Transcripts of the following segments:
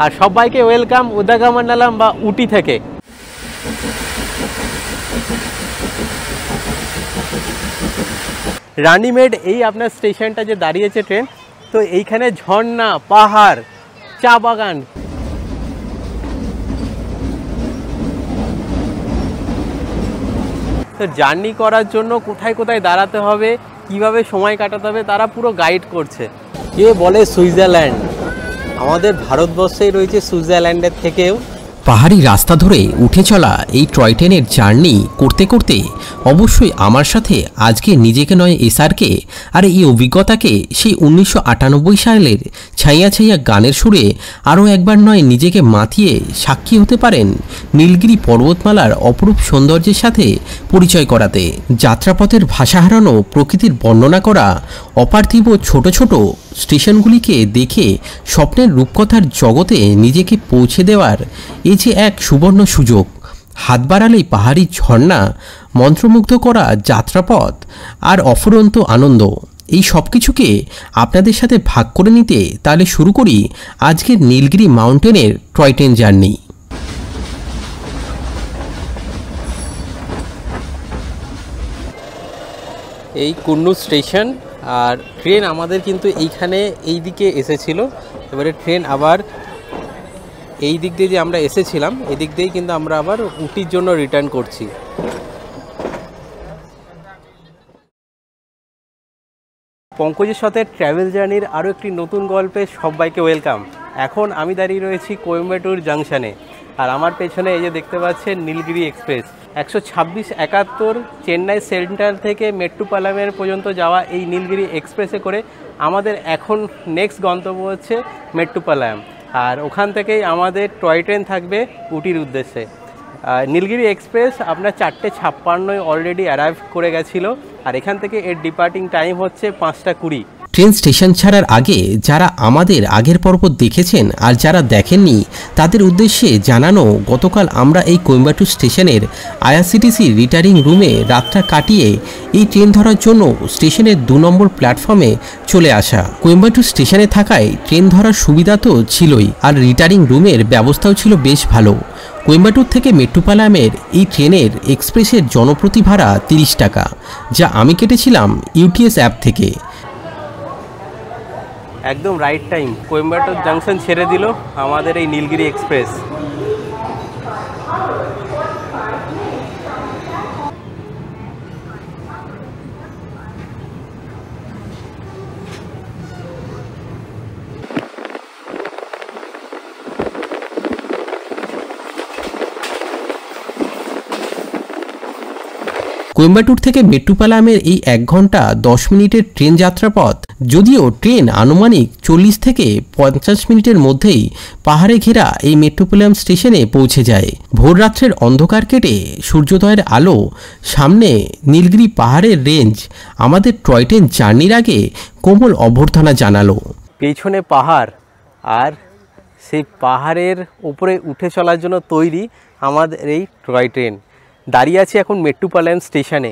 আর সবাইকে ওয়েলকাম উদাঘামন্ডলম বা উটি থেকে। রানীমেড এই আপনার স্টেশনটা যে দাঁড়িয়েছে ট্রেন, তো এইখানে ঝর্ণা, পাহাড়, চা বাগান, তো জার্নি করার জন্য কোথায় কোথায় দাঁড়াতে হবে, কিভাবে সময় কাটাতে হবে, তারা পুরো গাইড করছে। কে বলে সুইজারল্যান্ড, আমাদের ভারতবর্ষেই রয়েছে সুইজারল্যান্ডের থেকেও। পাহাড়ি রাস্তা ধরে উঠে চলা এই টয় ট্রেনের জার্নি করতে করতে অবশ্যই আমার সাথে আজকে নিজেকে নয় এসআরকে আর এই অভিজ্ঞতাকে সেই 1998 সালের ছাইয়া ছাইয়া গানের সুরে আরও একবার নয় নিজেকে মাতিয়ে সাক্ষী হতে পারেন নীলগিরি পর্বতমালার অপরূপ সৌন্দর্যের সাথে পরিচয় করাতে। যাত্রাপথের ভাষা হারানো প্রকৃতির বর্ণনা করা, অপার্থিব ছোট ছোট স্টেশনগুলিকে দেখে স্বপ্নের রূপকথার জগতে নিজেকে পৌঁছে দেওয়ার এই যে এক সুবর্ণ সুযোগ। হাত বাড়ালেই পাহাড়ি ঝর্ণা, মন্ত্রমুগ্ধ করা যাত্রাপথ আর অফুরন্ত আনন্দ, এই সব কিছুকে আপনাদের সাথে ভাগ করে নিতে তাহলে শুরু করি আজকের নীলগিরি মাউন্টেনের টয় ট্রেন জার্নি। এই কুন্নুর স্টেশন, আর ট্রেন আমাদের কিন্তু এইখানে এই দিকে এসেছিল। এবারে ট্রেন আবার এই দিক দিয়ে যে আমরা এসেছিলাম, এদিক দিয়েই কিন্তু আমরা আবার উটির জন্য রিটার্ন করছি। পঙ্কজের সাথে ট্র্যাভেল জার্নির আরও একটি নতুন গল্পে সবাইকে ওয়েলকাম। এখন আমি দাঁড়িয়ে রয়েছি কোয়েম্বাটুর জাংশনে, আর আমার পেছনে এই যে দেখতে পাচ্ছেন নীলগিরি এক্সপ্রেস 126-71 চেন্নাই সেন্ট্রাল থেকে মেট্টুপালামের পর্যন্ত যাওয়া এই নীলগিরি এক্সপ্রেসে করে আমাদের এখন নেক্সট গন্তব্য হচ্ছে মেট্টুপালাম, আর ওখান থেকেই আমাদের টয় ট্রেন থাকবে উটির উদ্দেশ্যে। নীলগিরি এক্সপ্রেস আপনার 4:56 অলরেডি অ্যারাইভ করে গেছিলো, আর এখান থেকে এর ডিপার্টিং টাইম হচ্ছে 5:20। ট্রেন স্টেশন ছাড়ার আগে যারা আমাদের আগের পর্ব দেখেছেন আর যারা দেখেননি তাদের উদ্দেশ্যে জানানো, গতকাল আমরা এই কোয়েম্বাটুর স্টেশনের আইআরসিটিসি রিটার্নিং রুমে রাতটা কাটিয়ে এই ট্রেন ধরার জন্য স্টেশনের 2 নম্বর প্ল্যাটফর্মে চলে আসা। কোয়েম্বাটুর স্টেশনে থাকায় ট্রেন ধরার সুবিধা তো ছিলই, আর রিটার্নিং রুমের ব্যবস্থাও ছিল বেশ ভালো। কোয়েম্বাটুর থেকে মেট্টুপালামের এই ট্রেনের এক্সপ্রেসের জনপ্রতি ভাড়া 30 টাকা, যা আমি কেটেছিলাম ইউটিএস অ্যাপ থেকে। একদম রাইট টাইম কোয়েম্বাটুর জাংশন ছেড়ে দিল আমাদের এই নীলগিরি এক্সপ্রেস। কোয়েম্বাটুর থেকে মেট্টুপালামের এই 1 ঘন্টা 10 মিনিটের ট্রেন যাত্রাপথ, যদিও ট্রেন আনুমানিক 40 থেকে 50 মিনিটের মধ্যেই পাহাড়ে ঘেরা এই মেট্টুপালাম স্টেশনে পৌঁছে যায়। ভোররাত্রের অন্ধকার কেটে সূর্যোদয়ের আলো, সামনে নীলগিরি পাহাড়ের রেঞ্জ আমাদের টয় ট্রেন জার্নির আগে কোমল অভ্যর্থনা জানালো। পেছনে পাহাড়, আর সেই পাহাড়ের উপরে উঠে চলার জন্য তৈরি আমাদের এই টয় ট্রেন। দাঁড়িয়ে আছি এখন মেট্টুপালাম স্টেশনে।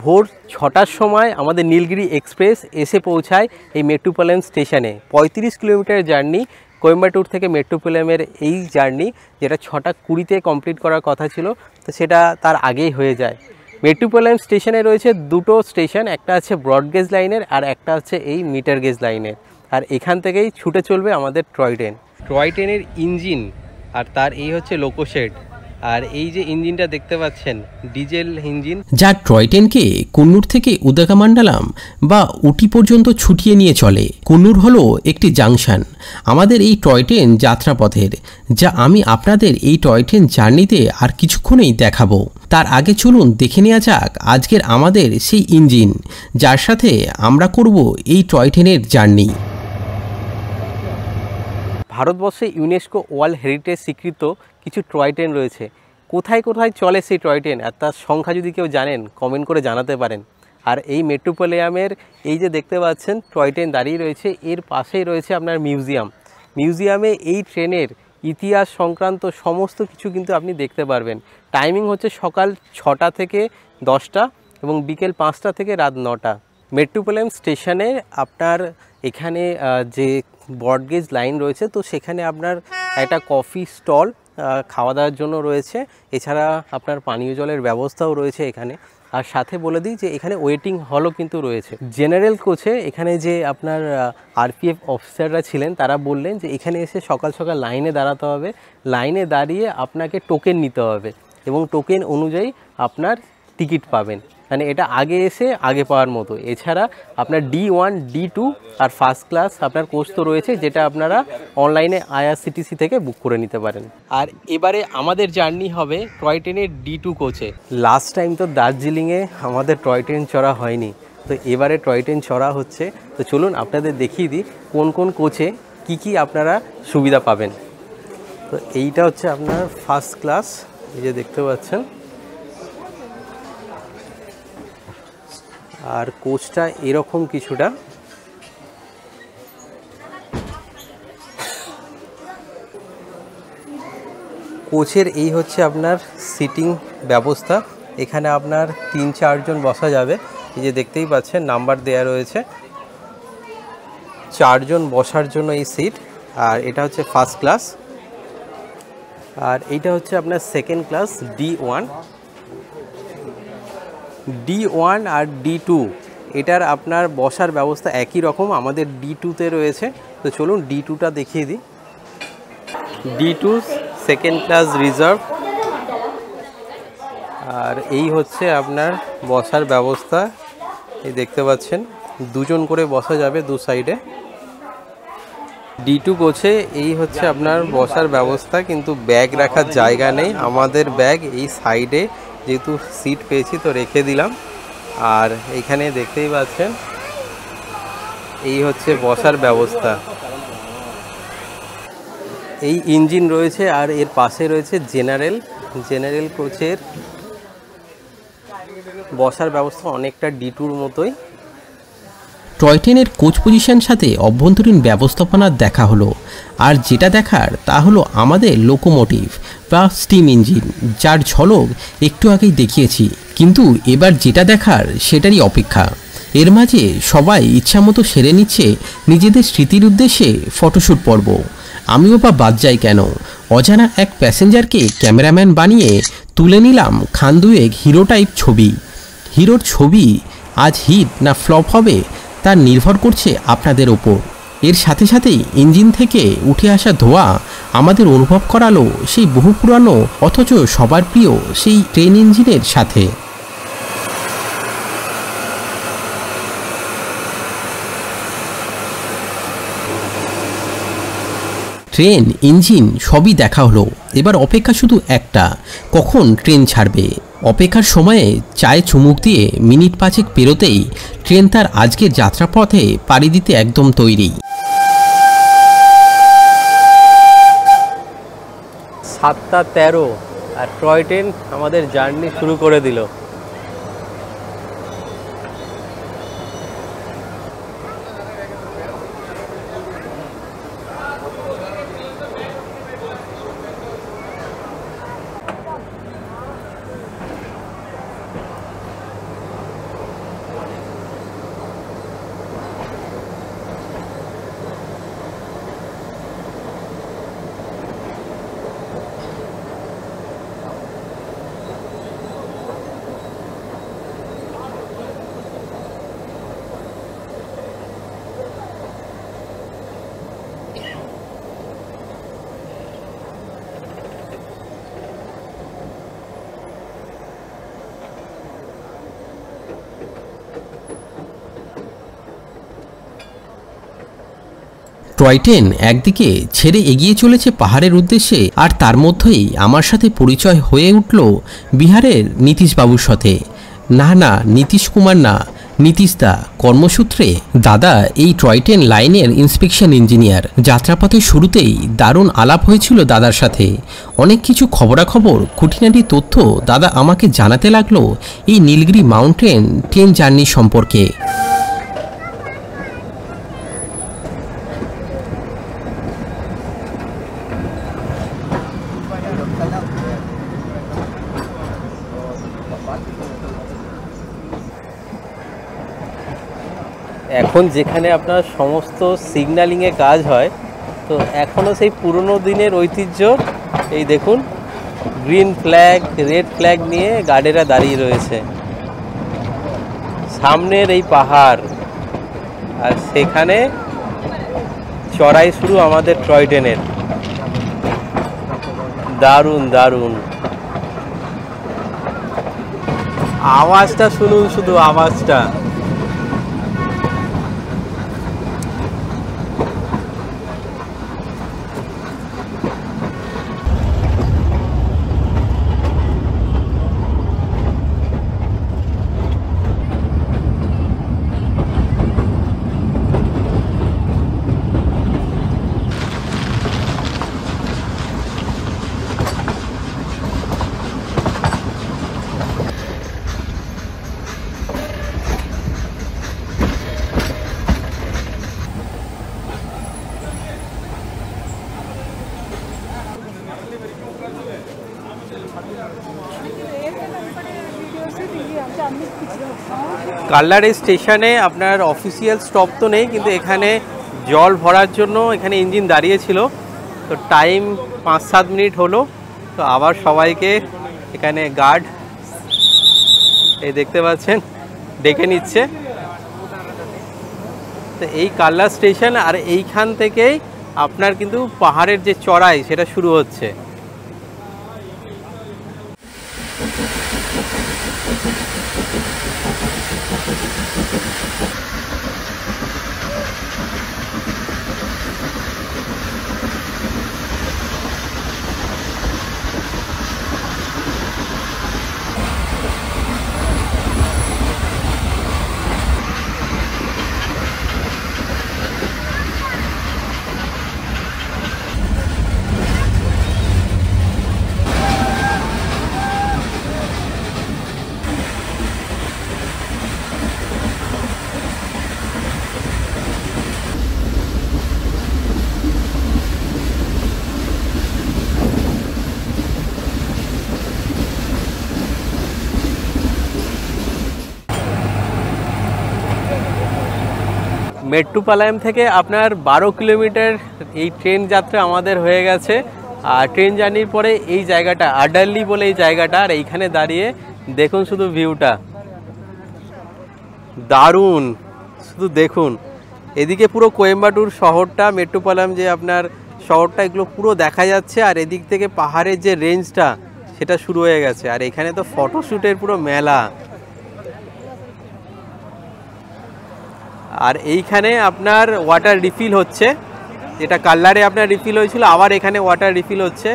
ভোর 6টার সময় আমাদের নীলগিরি এক্সপ্রেস এসে পৌঁছায় এই মেট্টুপালাম স্টেশনে। 35 কিলোমিটার জার্নি কোয়েম্বাটুর থেকে মেট্টুপালামের এই জার্নি, যেটা 6:20 কমপ্লিট করার কথা ছিল, তো সেটা তার আগেই হয়ে যায়। মেট্টুপালাম স্টেশনে রয়েছে 2টো স্টেশন, একটা আছে ব্রড গেজ লাইনের আর একটা হচ্ছে এই মিটার গেজ লাইনের, আর এখান থেকেই ছুটে চলবে আমাদের টয় ট্রেন। টয় ট্রেনের ইঞ্জিন আর তার এই হচ্ছে লোকোশেড, আর এই যে ইঞ্জিনটা দেখতে পাচ্ছেন ডিজেল ইঞ্জিন, যা টয় ট্রেনকে কুন্নুর থেকে উদাঘামন্ডলম বা উটি পর্যন্ত ছুটিয়ে নিয়ে চলে। কুন্নুর হলো একটি জাংশন আমাদের এই টয় ট্রেন যাত্রাপথের, যা আমি আপনাদের এই টয় ট্রেন জার্নিতে আর কিছুক্ষণেই দেখাবো। তার আগে চলুন দেখে নেওয়া যাক আজকের আমাদের সেই ইঞ্জিন, যার সাথে আমরা করব এই টয় ট্রেনের জার্নি। ভারতবর্ষে ইউনেস্কো ওয়ার্ল্ড হেরিটেজ স্বীকৃত কিছু টয় ট্রেন রয়েছে। কোথায় কোথায় চলে সেই টয় ট্রেন আর তার সংখ্যা যদি কেউ জানেন কমেন্ট করে জানাতে পারেন। আর এই মেট্রোপলিয়ামের এই যে দেখতে পাচ্ছেন টয় ট্রেন দাঁড়িয়ে রয়েছে, এর পাশেই রয়েছে আপনার মিউজিয়ামে এই ট্রেনের ইতিহাস সংক্রান্ত সমস্ত কিছু কিন্তু আপনি দেখতে পারবেন। টাইমিং হচ্ছে সকাল 6টা থেকে 10টা এবং বিকেল 5টা থেকে রাত 9টা। মেট্রোপলিয়াম স্টেশনে আপনার এখানে যে ব্রডগেজ লাইন রয়েছে, তো সেখানে আপনার একটা কফি স্টল খাওয়া দাওয়ার জন্য রয়েছে, এছাড়া আপনার পানীয় জলের ব্যবস্থাও রয়েছে এখানে। আর সাথে বলে দিই যে এখানে ওয়েটিং হলও কিন্তু রয়েছে। জেনারেল কোচে এখানে যে আপনার আরপিএফ অফিসাররা ছিলেন তারা বললেন যে এখানে এসে সকাল সকাল লাইনে দাঁড়াতে হবে, লাইনে দাঁড়িয়ে আপনাকে টোকেন নিতে হবে এবং টোকেন অনুযায়ী আপনার টিকিট পাবেন, মানে এটা আগে এসে আগে পাওয়ার মতো। এছাড়া আপনার D1 D2 আর ফার্স্ট ক্লাস আপনার কোচ তো রয়েছে, যেটা আপনারা অনলাইনে IRCTC থেকে বুক করে নিতে পারেন। আর এবারে আমাদের জার্নি হবে টয় ট্রেনের D2 কোচে। লাস্ট টাইম তো দার্জিলিংয়ে আমাদের টয় ট্রেন চড়া হয়নি, তো এবারে টয় ট্রেন চড়া হচ্ছে। তো চলুন আপনাদের দেখিয়ে দিই কোন কোন কোচে কি আপনারা সুবিধা পাবেন। তো এইটা হচ্ছে আপনার ফার্স্ট ক্লাস, এই যে দেখতে পাচ্ছেন। আর কোচটা এরকম কিছুটা, কোচের এই হচ্ছে আপনার সিটিং ব্যবস্থা। এখানে আপনার 3-4 জন বসা যাবে, এই যে দেখতেই পাচ্ছেন নাম্বার দেয়া রয়েছে, 4 জন বসার জন্য এই সিট। আর এটা হচ্ছে ফার্স্ট ক্লাস, আর এইটা হচ্ছে আপনার সেকেন্ড ক্লাস D1 আর D2। এটার আপনার বসার ব্যবস্থা একই রকম, আমাদের D2-তে রয়েছে। তো চলুন D2টা দেখিয়ে দিই। D2 second class reserve. আর এই হচ্ছে আপনার বসার ব্যবস্থা, এই দেখতে পাচ্ছেন 2 জন করে বসা যাবে দু সাইডে। D2 কোচে এই হচ্ছে আপনার বসার ব্যবস্থা, কিন্তু ব্যাগ রাখার জায়গা নেই। আমাদের ব্যাগ এই সাইডে যেহেতু সিট পেয়েছি তো রেখে দিলাম। আর এখানে দেখতেই পাচ্ছেন এই হচ্ছে বসার ব্যবস্থা। এই ইঞ্জিন রয়েছে আর এর পাশে রয়েছে জেনারেল কোচের বসার ব্যবস্থা অনেকটা D2-র মতোই। টয় ট্রেনের কোচ পজিশন সাথে অভ্যন্তরীণ ব্যবস্থাপনার দেখা হলো। আর যেটা দেখার তা হলো আমাদের লোকোমোটিভ বা স্টিম ইঞ্জিন, যার ঝলক একটু আগেই দেখিয়েছি। কিন্তু এবার যেটা দেখার সেটারই অপেক্ষা। এর মাঝে সবাই ইচ্ছামতো সেরে নিচ্ছে নিজেদের স্মৃতির উদ্দেশ্যে ফটোশ্যুট পর্ব। আমিও বা বাদ যাই কেন, অজানা এক প্যাসেঞ্জারকে ক্যামেরাম্যান বানিয়ে তুলে নিলাম খান দুয়েক হিরো টাইপ ছবি। হিরোর ছবি আজ হিট না ফ্লপ হবে তা নির্ভর করছে আপনাদের ওপর। এর সাথে সাথেই ইঞ্জিন থেকে উঠে আসা ধোঁয়া আমাদের অনুভব করালো সেই বহু পুরানো অথচ সবার প্রিয় সেই ট্রেন ইঞ্জিনের সাথে। ট্রেন ইঞ্জিন সবই দেখা হলো, এবার অপেক্ষা শুধু একটা, কখন ট্রেন ছাড়বে। অপেক্ষার সময়ে চায়ে চুমুক দিয়ে মিনিট 5 পেরোতেই ট্রেন তার আজকের যাত্রাপথে পাড়ি দিতে একদম তৈরি। 7:13 আর টয় ট্রেন আমাদের জার্নি শুরু করে দিল। টয় ট্রেন একদিকে ছেড়ে এগিয়ে চলেছে পাহাড়ের উদ্দেশ্যে, আর তার মধ্যেই আমার সাথে পরিচয় হয়ে উঠল বিহারের নীতিশবাবুর সাথে। না, নীতিশ কুমার না, নীতিশদা। কর্মসূত্রে দাদা এই টয় ট্রেন লাইনের ইন্সপেকশন ইঞ্জিনিয়ার। যাত্রাপথের শুরুতেই দারুণ আলাপ হয়েছিল দাদার সাথে। অনেক কিছু খবরাখবর, খুঁটিনাটি তথ্য দাদা আমাকে জানাতে লাগলো এই নীলগিরি মাউন্টেন ট্রেন জার্নি সম্পর্কে। এখন যেখানে আপনার সমস্ত সিগন্যালিংয়ে কাজ হয়, তো এখনও সেই পুরনো দিনের ঐতিহ্য। এই দেখুন, গ্রিন ফ্ল্যাগ, রেড ফ্ল্যাগ নিয়ে গার্ডেরা দাঁড়িয়ে রয়েছে। সামনের এই পাহাড়, আর সেখানে চড়াই শুরু আমাদের টয় ট্রেনের। দারুণ দারুণ আওয়াজটা শুনুন, শুধু আওয়াজটা। কাল্লার স্টেশনে আপনার অফিসিয়াল স্টপ তো নেই, কিন্তু এখানে জল ভরার জন্য এখানে ইঞ্জিন দাঁড়িয়েছিল। তো টাইম 5-7 মিনিট হলো। তো আবার সবাইকে এখানে গার্ড এই দেখতে পাচ্ছেন ডেকে নিচ্ছে। তো এই কাল্লা স্টেশন, আর এইখান থেকেই আপনার কিন্তু পাহাড়ের যে চড়াই সেটা শুরু হচ্ছে। মেট্টুপালায়াম থেকে আপনার 12 কিলোমিটার এই ট্রেন যাত্রা আমাদের হয়ে গেছে। আর ট্রেন জার্নির পরে এই জায়গাটা আডাল্লি বলে এই জায়গাটা, আর এইখানে দাঁড়িয়ে দেখুন শুধু ভিউটা দারুণ। শুধু দেখুন, এদিকে পুরো কোয়েম্বাটুর শহরটা, মেট্টুপালায়াম যে আপনার শহরটা, এগুলো পুরো দেখা যাচ্ছে। আর এদিক থেকে পাহাড়ের যে রেঞ্জটা সেটা শুরু হয়ে গেছে। আর এখানে তো ফটোশ্যুটের পুরো মেলা। আর এইখানে আপনার ওয়াটার রিফিল হচ্ছে, যেটা কাল্লারে আপনার রিফিল হয়েছিল, আবার এখানে ওয়াটার রিফিল হচ্ছে।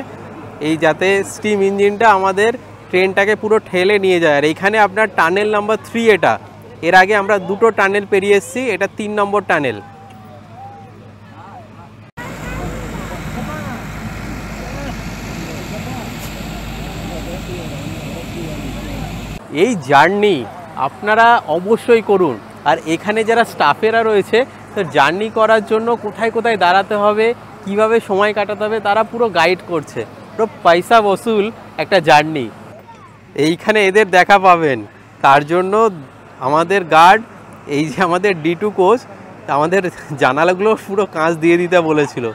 এই যাতে স্টিম ইঞ্জিনটা আমাদের ট্রেনটাকে পুরো ঠেলে নিয়ে যায়। আর এইখানে আপনার টানেল নাম্বার 3 এটা। এর আগে আমরা 2টো টানেল পেরিয়ে এসেছি, এটা 3 নম্বর টানেল। এই জার্নি আপনারা অবশ্যই করুন। আর এখানে যারা স্টাফেরা রয়েছে, তো জার্নি করার জন্য কোথায় কোথায় দাঁড়াতে হবে, কিভাবে সময় কাটাতে হবে, তারা পুরো গাইড করছে। পুরো পয়সা বসুল একটা জার্নি। এইখানে এদের দেখা পাবেন। তার জন্য আমাদের গার্ড, এই যে আমাদের D2 কোচ, আমাদের জানালাগুলো পুরো কাঁচ দিয়ে দিতে বলেছিল।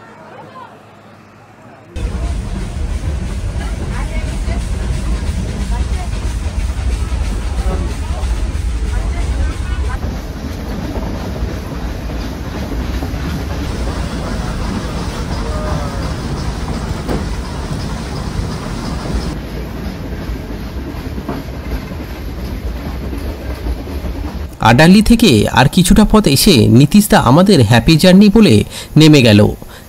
আডাল্লি থেকে আর কিছুটা পথ এসে নীতিশদা আমাদের হ্যাপি জার্নি বলে নেমে গেল।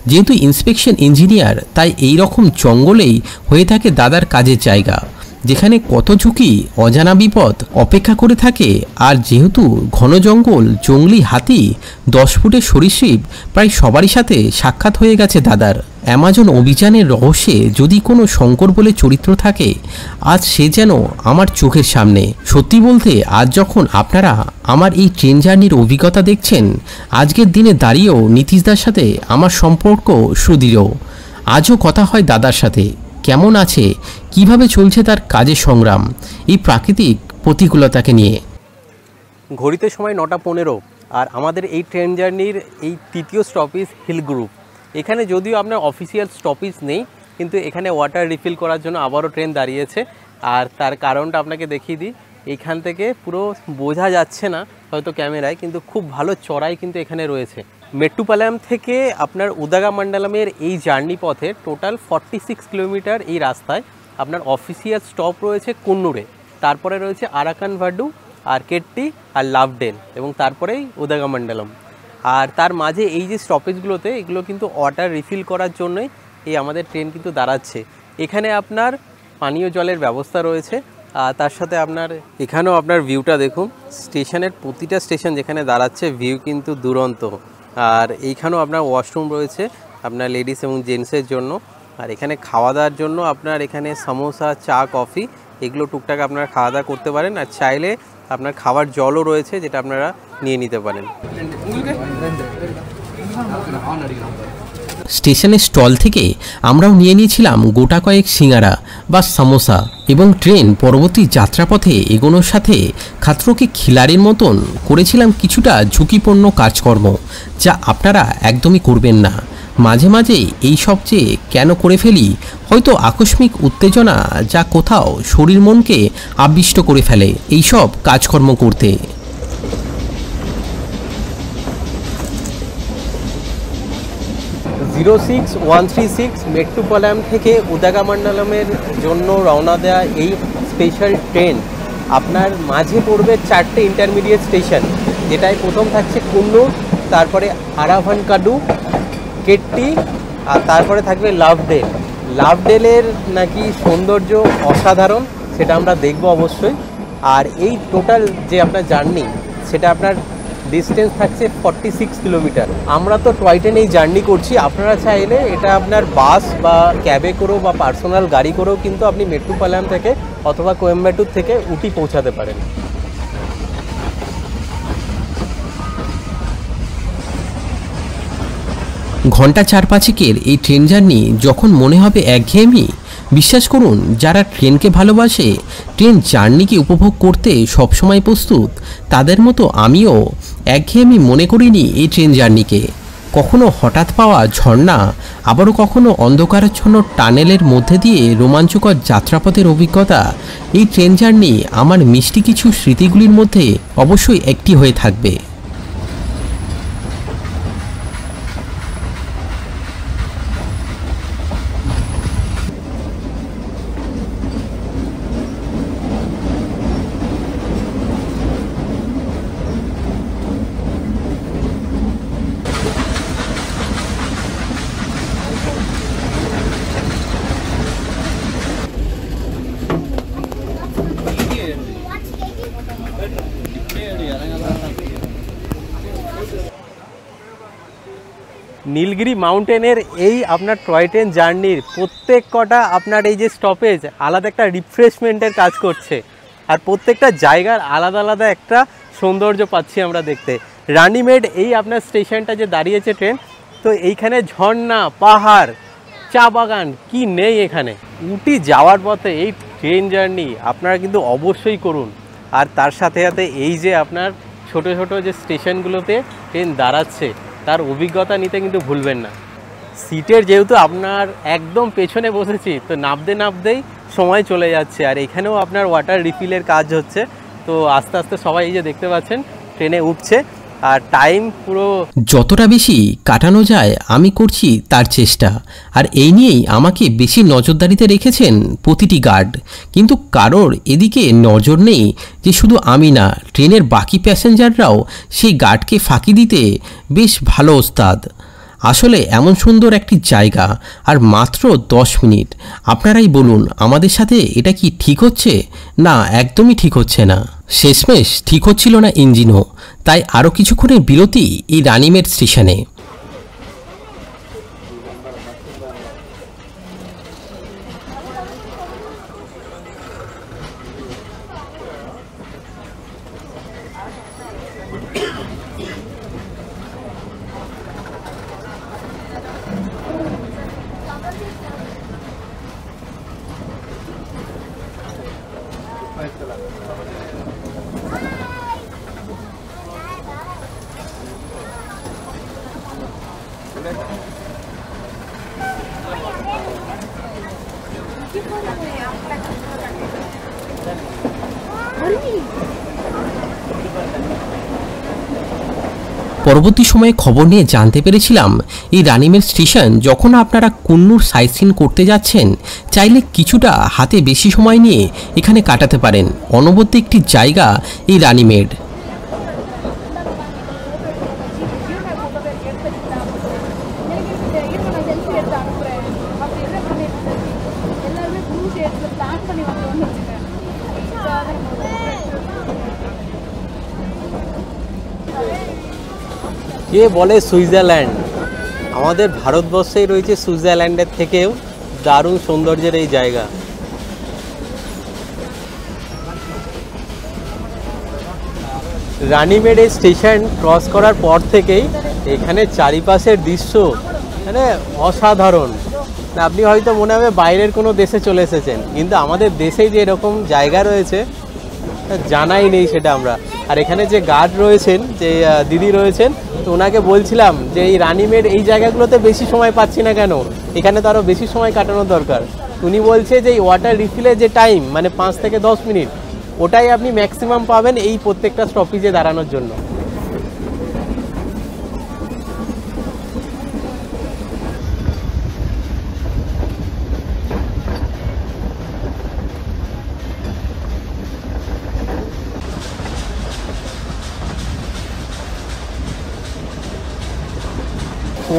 যেহেতু ইন্সপেকশন ইঞ্জিনিয়ার, তাই এই রকম জঙ্গলেই হয়ে থাকে দাদার কাজের জায়গা, যেখানে কত ঝুঁকি, অজানা বিপদ অপেক্ষা করে থাকে। আর যেহেতু ঘন জঙ্গল, জঙ্গলি হাতি, 10 ফুটের সরীসৃপ প্রায় সবারই সাথে সাক্ষাৎ হয়ে গেছে দাদার। অ্যামাজন অভিযানের রহস্যে যদি কোনো শঙ্কর বলে চরিত্র থাকে, আজ সে যেন আমার চোখের সামনে। সত্যি বলতে, আজ যখন আপনারা আমার এই ট্রেন জার্নির অভিজ্ঞতা দেখছেন, আজকের দিনে দাঁড়িয়েও নীতিশদার সাথে আমার সম্পর্ক সুদৃঢ়। আজও কথা হয় দাদার সাথে, কেমন আছে, কিভাবে চলছে তার কাজের সংগ্রাম এই প্রাকৃতিক প্রতিকূলতাকে নিয়ে। ঘড়িতে সময় 9টা 15। আর আমাদের এই ট্রেন জার্নির এই তৃতীয় স্টপেজ হিল গ্রুপ। এখানে যদিও আপনার অফিসিয়াল স্টপেজ নেই, কিন্তু এখানে ওয়াটার রিফিল করার জন্য আবারও ট্রেন দাঁড়িয়েছে। আর তার কারণটা আপনাকে দেখিয়ে দিই, এখান থেকে পুরো বোঝা যাচ্ছে না হয়তো ক্যামেরায়, কিন্তু খুব ভালো চড়াই কিন্তু এখানে রয়েছে। মেট্টুপালাম থেকে আপনার উদাগামান্ডালামের এই জার্নি পথে টোটাল 46 কিলোমিটার এই রাস্তায় আপনার অফিসিয়াল স্টপ রয়েছে কুন্নুরে, তারপরে রয়েছে আরাকানভাডু আর কেট্টি আর লাভডেল, এবং তারপরেই উদাগামান্ডালাম। আর তার মাঝে এই যে স্টপেজগুলোতে এগুলো কিন্তু ওয়াটার রিফিল করার জন্যই এই আমাদের ট্রেন কিন্তু দাঁড়াচ্ছে। এখানে আপনার পানীয় জলের ব্যবস্থা রয়েছে, আর তার সাথে আপনার এখানেও আপনার ভিউটা দেখুন, স্টেশনের প্রতিটা স্টেশন যেখানে দাঁড়াচ্ছে ভিউ কিন্তু দুরন্ত। আর এইখানেও আপনার ওয়াশরুম রয়েছে আপনার লেডিস এবং জেন্টসের জন্য। আর এখানে খাওয়া দাওয়ার জন্য আপনার এখানে সমোসা, চা, কফি এগুলো টুকটাক আপনারা খাওয়া দাওয়া করতে পারেন। আর চাইলে আপনার খাবার জলও রয়েছে, যেটা আপনারা নিয়ে নিতে পারেন। স্টেশনের স্টল থেকে আমরাও নিয়ে নিয়েছিলাম গোটা কয়েক সিঙ্গারা বা সামোসা, এবং ট্রেন পরবর্তী যাত্রাপথে এগোনোর সাথে খাতরোকে খিলাড়ির মতন করেছিলাম কিছুটা ঝুঁকিপূর্ণ কাজকর্ম, যা আপনারা একদমই করবেন না। মাঝে মাঝে এই সব যে কেন করে ফেলি, হয়তো আকস্মিক উত্তেজনা যা কোথাও শরীর মনকে আবিষ্ট করে ফেলে এই সব কাজকর্ম করতে। 06136 মেট্টুপালাম থেকে উদাগামান্ডালামের জন্য রওনা দেওয়া এই স্পেশাল ট্রেন আপনার মাঝে পড়বে 4টে ইন্টারমিডিয়েট স্টেশন, যেটায় প্রথম থাকছে কুন্নুর, তারপরে আরাভানকাডু, কেট্টি, আর তারপরে থাকবে লাভডেল। লাভডেলের নাকি সৌন্দর্য অসাধারণ, সেটা আমরা দেখব অবশ্যই। আর এই টোটাল যে আপনার জার্নি, সেটা আপনার ডিস্টেন্স থাকছে 46 কিলোমিটার। আমরা তো টয় ট্রেনে এই জার্নি করছি, আপনারা চাইলে এটা আপনার বাস বা ক্যাবে করেও বা পার্সোনাল গাড়ি করেও কিন্তু আপনি মেট্টুপালাম থেকে অথবা কোয়েম্বাটুর থেকে উটি পৌঁছাতে পারেন। ঘন্টা 4-5 এই ট্রেন জার্নি যখন মনে হবে একঘেয়েমি, বিশ্বাস করুন যারা ট্রেনকে ভালোবাসে, ট্রেন জার্নিকে উপভোগ করতে সবসময় প্রস্তুত, তাদের মতো আমিও একঘেয়েমি মনে করিনি এই ট্রেন জার্নিকে। কখনো হঠাৎ পাওয়া ঝর্ণা, আবারও কখনো অন্ধকারাচ্ছন্ন টানেলের মধ্যে দিয়ে রোমাঞ্চকর যাত্রাপথের অভিজ্ঞতা, এই ট্রেন জার্নি আমার মিষ্টি কিছু স্মৃতিগুলির মধ্যে অবশ্যই একটি হয়ে থাকবে। নীলগিরি মাউন্টেনের এই আপনার টয় ট্রেন জার্নির প্রত্যেক কটা আপনার এই যে স্টপেজ আলাদা একটা রিফ্রেশমেন্টের কাজ করছে, আর প্রত্যেকটা জায়গার আলাদা আলাদা একটা সৌন্দর্য পাচ্ছি আমরা দেখতে। রানীমেড এই আপনার স্টেশনটা যে দাঁড়িয়েছে ট্রেন, তো এইখানে ঝর্ণা, পাহাড়, চা বাগান কি নেই এখানে। উটি যাওয়ার পথে এই ট্রেন জার্নি আপনারা কিন্তু অবশ্যই করুন। আর তার সাথে সাথে এই যে আপনার ছোট ছোট যে স্টেশনগুলোতে ট্রেন দাঁড়াচ্ছে, তার অভিজ্ঞতা নিতে কিন্তু ভুলবেন না। সিটের যেহেতু আপনার একদম পেছনে বসেছি, তো নামতে নামতেই সময় চলে যাচ্ছে। আর এখানেও আপনার ওয়াটার রিফিলের কাজ হচ্ছে, তো আস্তে আস্তে সবাই এই যে দেখতে পাচ্ছেন ট্রেনে উঠছে, আর টাইম পুরো যতটা বেশি কাটানো যায় আমি করছি তার চেষ্টা। আর এই নিয়েই আমাকে বেশি নজরদারিতে রেখেছেন প্রতিটি গার্ড। কিন্তু কারোর এদিকে নজর নেই যে শুধু আমি না, ট্রেনের বাকি প্যাসেঞ্জাররাও সেই গার্ডকে ফাঁকি দিতে বেশ ভালো ওস্তাদ। আসলে এমন সুন্দর একটি জায়গা, আর মাত্র 10 মিনিট। আপনারাই বলুন আমাদের সাথে এটা কি ঠিক হচ্ছে? না, একদমই ঠিক হচ্ছে না। শেষমেশ ঠিক হচ্ছিল না ইঞ্জিনও, তাই আরও কিছুক্ষণের বিরতি এই রানীমেড স্টেশনে। পরবর্তী সময়ে খবর নিয়ে জানতে পেরেছিলাম এই রানীমের স্টেশন যখন আপনারা কুন্নুর সাইট সিন করতে যাচ্ছেন চাইলে কিছুটা হাতে বেশি সময় নিয়ে এখানে কাটাতে পারেন। অনবদ্য একটি জায়গা এই রানীমের। কে বলে সুইজারল্যান্ড, আমাদের ভারতবর্ষেই রয়েছে সুইজারল্যান্ডের থেকেও দারুণ সৌন্দর্যের এই জায়গা। রানীমেড এই স্টেশন ক্রস করার পর থেকেই এখানে চারিপাশের দৃশ্য মানে অসাধারণ। আপনি হয়তো মনে হবে বাইরের কোনো দেশে চলে এসেছেন, কিন্তু আমাদের দেশেই যে এরকম জায়গা রয়েছে জানাই নেই সেটা আমরা। আর এখানে যে গার্ড রয়েছেন, যে দিদি রয়েছেন, তো ওনাকে বলছিলাম যে এই রানীমেড এই জায়গাগুলোতে বেশি সময় পাচ্ছি না কেন, এখানে তো আরও বেশি সময় কাটানোর দরকার। উনি বলছে যে এই ওয়াটার রিফিলের যে টাইম মানে 5 থেকে 10 মিনিট, ওটাই আপনি ম্যাক্সিমাম পাবেন এই প্রত্যেকটা স্টপেজে দাঁড়ানোর জন্য।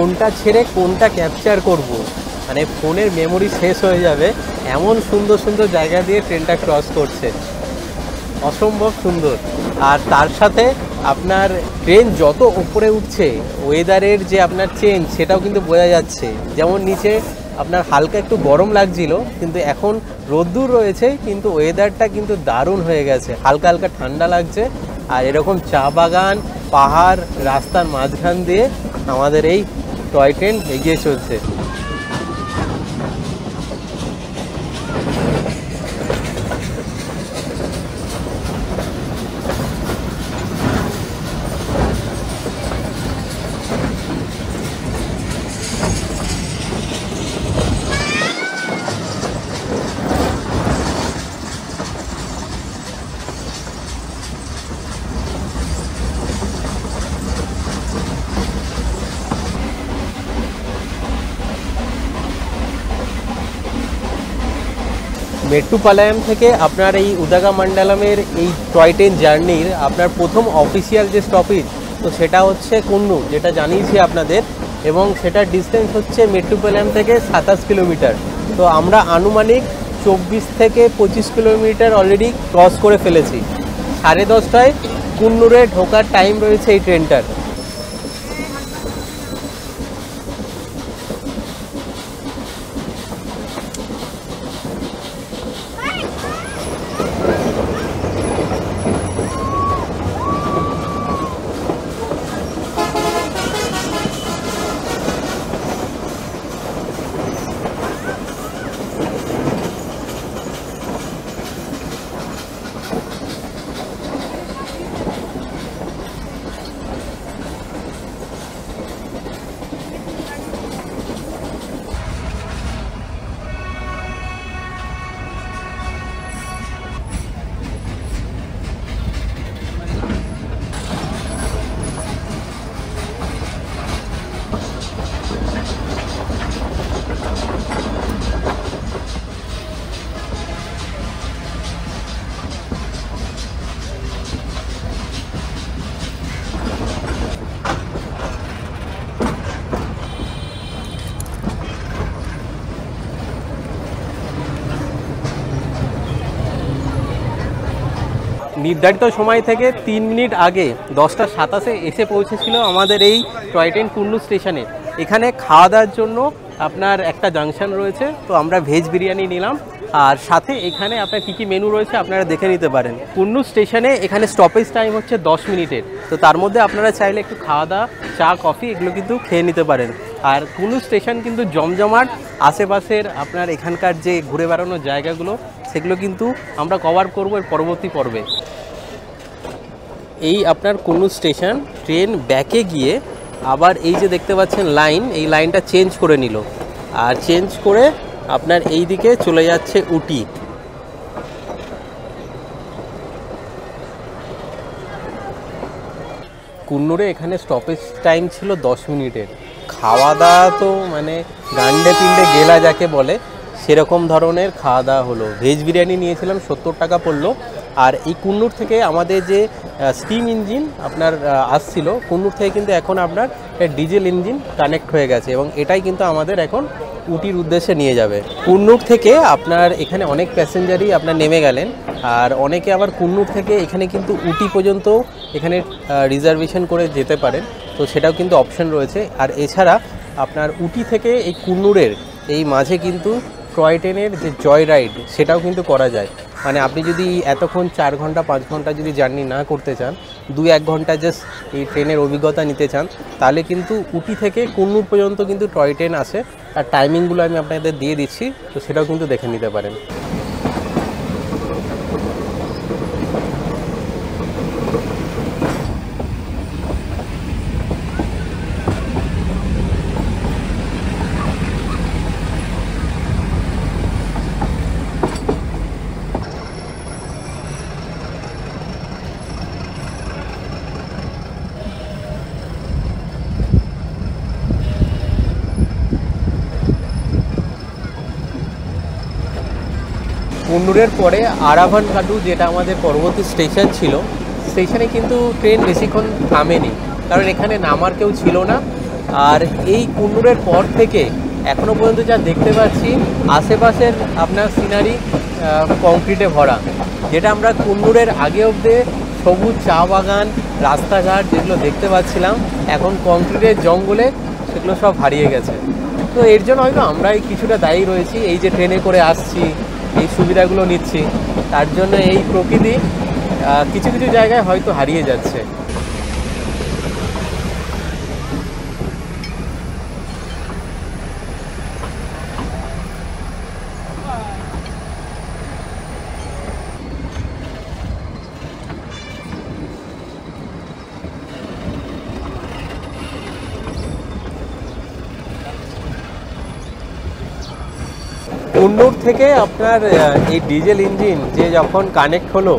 কোনটা ছেড়ে কোনটা ক্যাপচার করব, মানে ফোনের মেমোরি শেষ হয়ে যাবে এমন সুন্দর সুন্দর জায়গা দিয়ে ট্রেনটা ক্রস করছে, অসম্ভব সুন্দর। আর তার সাথে আপনার ট্রেন যত উপরে উঠছে ওয়েদারের যে আপনার চেঞ্জ সেটাও কিন্তু বোঝা যাচ্ছে। যেমন নিচে আপনার হালকা একটু গরম লাগছিল, কিন্তু এখন রোদ্দুর রয়েছে, কিন্তু ওয়েদারটা কিন্তু দারুণ হয়ে গেছে, হালকা হালকা ঠান্ডা লাগছে। আর এরকম চা বাগান, পাহাড়, রাস্তার মাঝখান দিয়ে আমাদের এই টয় ট্রেন এগিয়ে চলছে। মেট্টুপালায়াম থেকে আপনার এই উদাগামান্ডালামের এই টয় ট্রেন জার্নির আপনার প্রথম অফিসিয়াল যে স্টপেজ, তো সেটা হচ্ছে কুন্নুর, যেটা জানিয়েছি আপনাদের, এবং সেটার ডিস্টেন্স হচ্ছে মেট্টুপালায়াম থেকে 27 কিলোমিটার। তো আমরা আনুমানিক 24 থেকে 25 কিলোমিটার অলরেডি ক্রস করে ফেলেছি। 10:30টায় কুন্নুরে ঢোকার টাইম রয়েছে এই ট্রেনটার। নির্ধারিত সময় থেকে 3 মিনিট আগে 10:27 এসে পৌঁছেছিল আমাদের এই টয় ট্রেন কুন্নু স্টেশনে। এখানে খাওয়া দাওয়ার জন্য আপনার একটা জাংশন রয়েছে, তো আমরা ভেজ বিরিয়ানি নিলাম। আর সাথে এখানে আপনার কী কী মেনু রয়েছে আপনারা দেখে নিতে পারেন। কুন্নু স্টেশনে এখানে স্টপেজ টাইম হচ্ছে 10 মিনিটের, তো তার মধ্যে আপনারা চাইলে একটু খাওয়া দাওয়া, চা কফি এগুলো কিন্তু খেয়ে নিতে পারেন। আর কুন্নু স্টেশন কিন্তু জমজমাট, আশেপাশের আপনার এখানকার যে ঘুরে বেড়ানোর জায়গাগুলো সেগুলো কিন্তু আমরা কভার করব এর পরবর্তী পর্বে। এই আপনার কুন্নু স্টেশন, ট্রেন ব্যাকে গিয়ে আবার এই যে দেখতে পাচ্ছেন লাইন, এই লাইনটা চেঞ্জ করে নিল। আর চেঞ্জ করে আপনার এই দিকে চলে যাচ্ছে উটি। কুন্নুরে এখানে স্টপেজ টাইম ছিল 10 মিনিটের। খাওয়া দাওয়া তো মানে গান্ডে পিন্ডে গেলা যাকে বলে সেরকম ধরনের খাওয়া দাওয়া হলো। ভেজ বিরিয়ানি নিয়েছিলাম, 70 টাকা পড়লো। আর এই কুন্নুর থেকে আমাদের যে স্টিম ইঞ্জিন আপনার আসছিল, কুন্নুর থেকে কিন্তু এখন আপনার ডিজেল ইঞ্জিন কানেক্ট হয়ে গেছে এবং এটাই কিন্তু আমাদের এখন উটির উদ্দেশ্যে নিয়ে যাবে। কুন্নুর থেকে আপনার এখানে অনেক প্যাসেঞ্জারই আপনার নেমে গেলেন, আর অনেকে আবার কুন্নুর থেকে এখানে কিন্তু উটি পর্যন্ত এখানে রিজার্ভেশন করে যেতে পারেন, তো সেটাও কিন্তু অপশন রয়েছে। আর এছাড়া আপনার উটি থেকে এই কুন্নুরের এই মাঝে কিন্তু টয় ট্রেনের যে জয় রাইড সেটাও কিন্তু করা যায়। মানে আপনি যদি এতক্ষণ 4 ঘন্টা 5 ঘন্টা যদি জার্নি না করতে চান, 2-1 ঘন্টা জাস্ট এই ট্রেনের অভিজ্ঞতা নিতে চান, তাহলে কিন্তু উটি থেকে কুন্নুর পর্যন্ত কিন্তু টয় ট্রেন আসে। আর টাইমিংগুলো আমি আপনাদের দিয়ে দিচ্ছি, তো সেটাও কিন্তু দেখে নিতে পারেন। কুন্নুরের পরে আরাভানগাডু যেটা আমাদের পরবর্তী স্টেশন ছিল, স্টেশনে কিন্তু ট্রেন বেশিক্ষণ থামেনি, কারণ এখানে নামার কেউ ছিল না। আর এই কুন্নুরের পর থেকে এখনও পর্যন্ত যা দেখতে পাচ্ছি আশেপাশের আপনার সিনারি কংক্রিটে ভরা, যেটা আমরা কুন্নুরের আগে অবধি সবুজ চা বাগান রাস্তাঘাট যেগুলো দেখতে পাচ্ছিলাম, এখন কংক্রিটের জঙ্গলে সেগুলো সব হারিয়ে গেছে। তো এর জন্য হয়তো আমরাই কিছুটা দায়ী রয়েছি, এই যে ট্রেনে করে আসছি, এই সুবিধাগুলো নিচ্ছি, তার জন্য এই প্রকৃতি কিছু কিছু জায়গায় হয়তো হারিয়ে যাচ্ছে। কুন্নুর থেকে আপনার এই ডিজেল ইঞ্জিন যে যখন কানেক্ট হলো,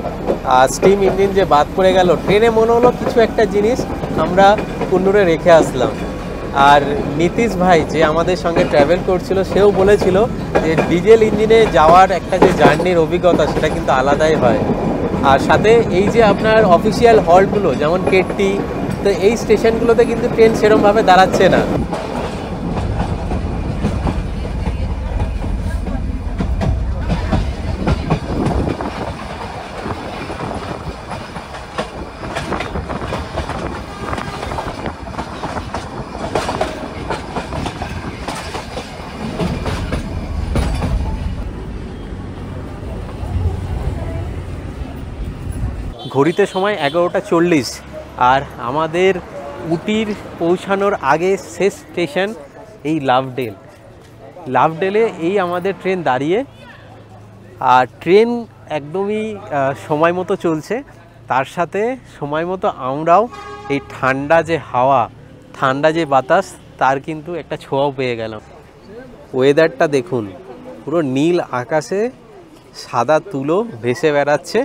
স্টিম ইঞ্জিন যে বাদ পড়ে গেল, ট্রেনে মনে হলো কিছু একটা জিনিস আমরা কুন্নুরে রেখে আসলাম। আর নীতিশ ভাই যে আমাদের সঙ্গে ট্রাভেল করছিল, সেও বলেছিল যে ডিজেল ইঞ্জিনে যাওয়ার একটা যে জার্নির অভিজ্ঞতা সেটা কিন্তু আলাদাই হয়। আর সাথে এই যে আপনার অফিসিয়াল হল্টগুলো যেমন কেট্টি, তো এই স্টেশনগুলোতে কিন্তু ট্রেন সেরমভাবে দাঁড়াচ্ছে না। ঘড়িতে সময় 11:40, আর আমাদের উটির পৌঁছানোর আগে শেষ স্টেশন এই লাভডেল। লাভডেলে এই আমাদের ট্রেন দাঁড়িয়ে, আর ট্রেন একদমই সময় মতো চলছে, তার সাথে সময় মতো আমরাও এই ঠান্ডা যে হাওয়া, ঠান্ডা যে বাতাস, তার কিন্তু একটা ছোঁয়াও পেয়ে গেলাম। ওয়েদারটা দেখুন, পুরো নীল আকাশে সাদা তুলো ভেসে বেড়াচ্ছে,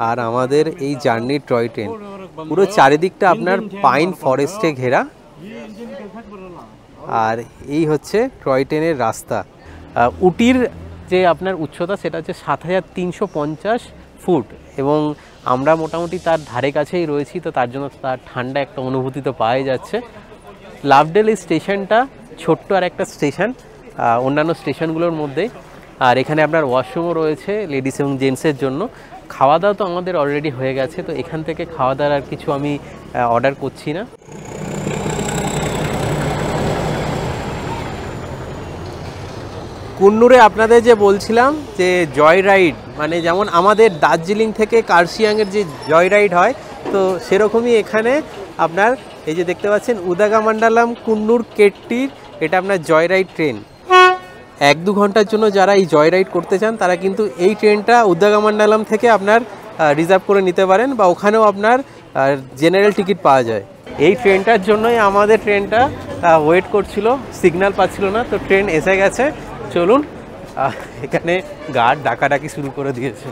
আর আমাদের এই জার্নির টয় ট্রেন পুরো চারিদিকটা আপনার পাইন ফরেস্টে ঘেরা। আর এই হচ্ছে টয় ট্রেনের রাস্তা। উটির যে আপনার উচ্চতা সেটা হচ্ছে 7350 ফুট, এবং আমরা মোটামুটি তার ধারে কাছেই রয়েছি, তো তার জন্য তার ঠান্ডা একটা অনুভূতি তো পাওয়াই যাচ্ছে। লাভডেল এই স্টেশনটা ছোট্ট আর একটা স্টেশন অন্যান্য স্টেশনগুলোর মধ্যে। আর এখানে আপনার ওয়াশরুমও রয়েছে লেডিস এবং জেন্টসের জন্য। খাওয়া দাওয়া তো আমাদের অলরেডি হয়ে গেছে, তো এখান থেকে খাওয়া দাওয়ার আর কিছু আমি অর্ডার করছি না। কুন্নুরে আপনাদের যে বলছিলাম যে জয় রাইড, মানে যেমন আমাদের দার্জিলিং থেকে কার্শিয়াংয়ের যে জয় রাইড হয়, তো সেরকমই এখানে আপনার এই যে দেখতে পাচ্ছেন উদাগামান্ডালাম কুন্নুর কেট্টির, এটা আপনার জয় রাইড ট্রেন। 1-2 ঘন্টার জন্য যারা এই জয় রাইড করতে চান তারা কিন্তু এই ট্রেনটা উদাগামান্ডালাম থেকে আপনার রিজার্ভ করে নিতে পারেন, বা ওখানেও আপনার জেনারেল টিকিট পাওয়া যায়। এই ট্রেনটার জন্যই আমাদের ট্রেনটা ওয়েট করছিল, সিগন্যাল পাচ্ছিল না, তো ট্রেন এসে গেছে। চলুন এখানে গার্ড ডাকাডাকি শুরু করে দিয়েছে।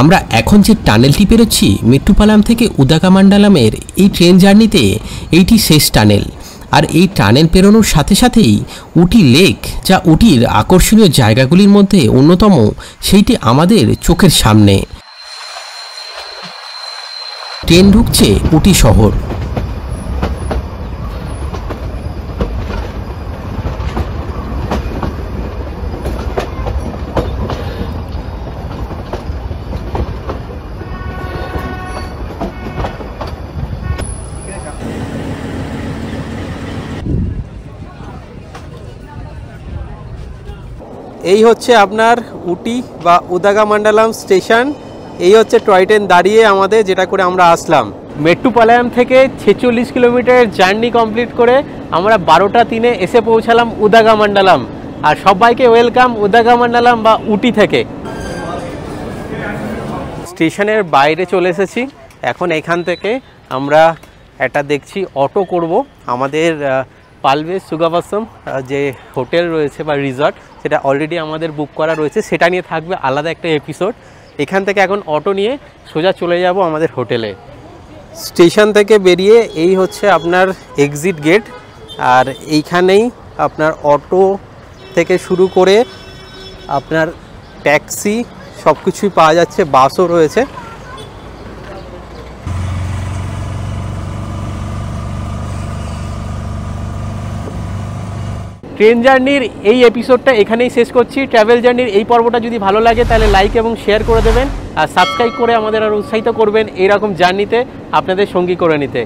আমরা এখন যে টানেলটি পেরোচ্ছি মেট্টুপালাম থেকে উদাগামান্ডালামের এই ট্রেন জার্নিতে এইটি শেষ টানেল। আর এই টানেল পেরোনোর সাথে সাথেই উটি লেক, যা উটির আকর্ষণীয় জায়গাগুলির মধ্যে অন্যতম, সেইটি আমাদের চোখের সামনে। ট্রেন ঢুকছে উটি শহর। এই হচ্ছে আপনার উটি বা উদাগামান্ডালাম স্টেশন। এই হচ্ছে টয় ট্রেন দাঁড়িয়ে আমাদের, যেটা করে আমরা আসলাম। মেট্টুপালায়াম থেকে 46 কিলোমিটার জার্নি কমপ্লিট করে আমরা 12টা 3-এ এসে পৌঁছালাম উদাগামান্ডালাম। আর সবাইকে ওয়েলকাম উদাগামান্ডালাম বা উটি থেকে। স্টেশনের বাইরে চলে এসেছি। এখন এখান থেকে আমরা একটা দেখছি অটো করব। আমাদের পালভেজ সুগাবাসম যে হোটেল রয়েছে বা রিসর্ট, সেটা অলরেডি আমাদের বুক করা রয়েছে, সেটা নিয়ে থাকবে আলাদা একটা এপিসোড। এখান থেকে এখন অটো নিয়ে সোজা চলে যাব আমাদের হোটেলে। স্টেশন থেকে বেরিয়ে এই হচ্ছে আপনার এক্সিট গেট। আর এইখানেই আপনার অটো থেকে শুরু করে আপনার ট্যাক্সি সব কিছুই পাওয়া যাচ্ছে, বাসও রয়েছে। ট্রেন জার্নির এই এপিসোডটা এখানেই শেষ করছি। ট্রাভেল জার্নির এই পর্বটা যদি ভালো লাগে তাহলে লাইক এবং শেয়ার করে দেবেন, আর সাবস্ক্রাইব করে আমাদের আরও উৎসাহিত করবেন এইরকম জার্নিতে আপনাদের সঙ্গী করে নিতে।